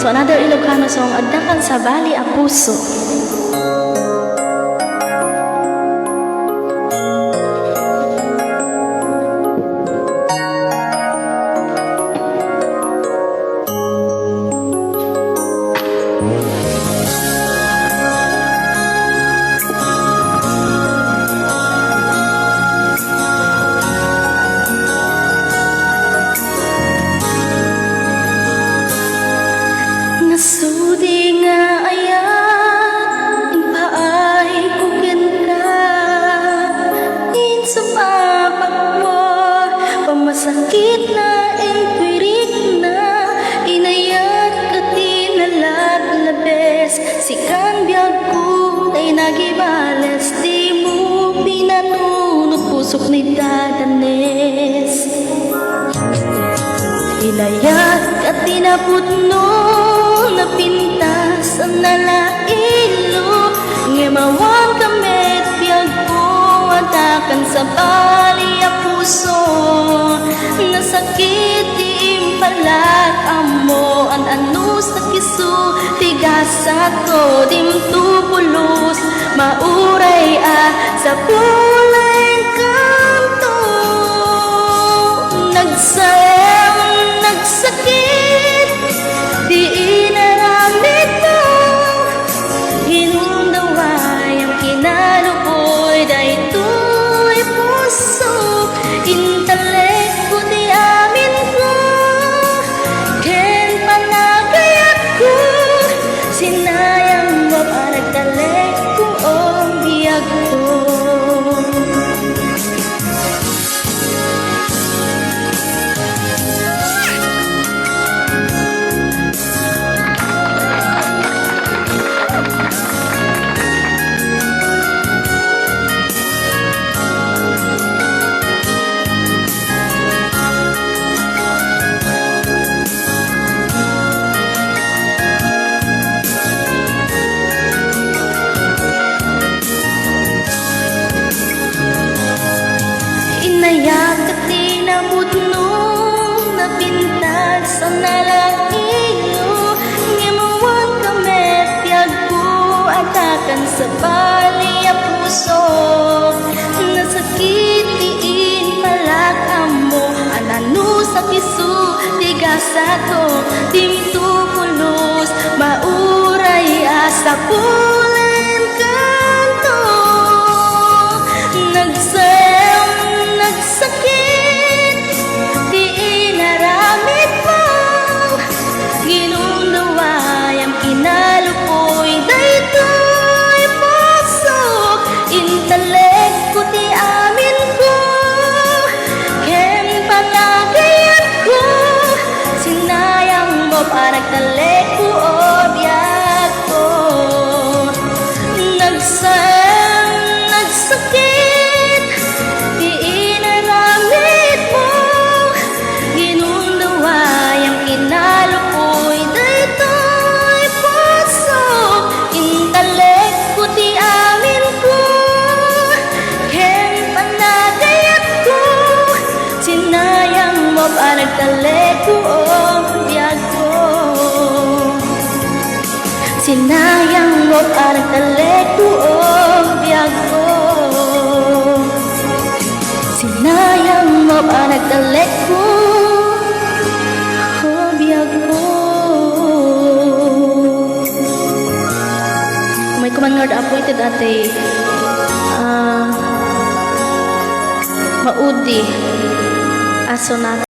to another Ilocano song, Agdakan sa Bali a Puso. Nasudi nga ayat impaay kukin ka insumapak mo pamasakit na impirik na inayat katinalat labes sikan biyag ko tay nagibales di mo pinanunod pusok ni dadanes inayat katinaputno napintas ang nalailo ngemawan kamet biyag ko atakan sa bali a puso nasakit di impalat amo an anus na kisu tigasat ko dimtupulos mauray sa puleng kanto nagsayang nagsakit di inaramid mo hinundaway ang kinalukoy dahito'y puso intalek ko di amin ko ken panagayat ko sinayang mo panagtalek ko ang biyag ko. Inayak at tinamutno napintas ang nalailo ngimawan kamet biyag ko atakan sa bali a puso nasakit diin malakam mo anano sa kisu tigasato dimtupulos mauray sa pulen kanto nagsakit di inaramid mo ginundaway ang kinalukoy daytoy pasok intalek ko ti amin ko ken panagayat ko sinayang mo panagtalek ko o biyag ko nagsakit di inaramid mo ginundaway ang kinalukoy daytoy pasok intalek ko ti amin ko ken panagayat ko sinayang mo panagtalek ko ang biyag ko sinayang mo panagtalek ko ang biyag ko sinayang mo panagtalek ko biyag ko. May kuman nga appointed ate maudi aso natin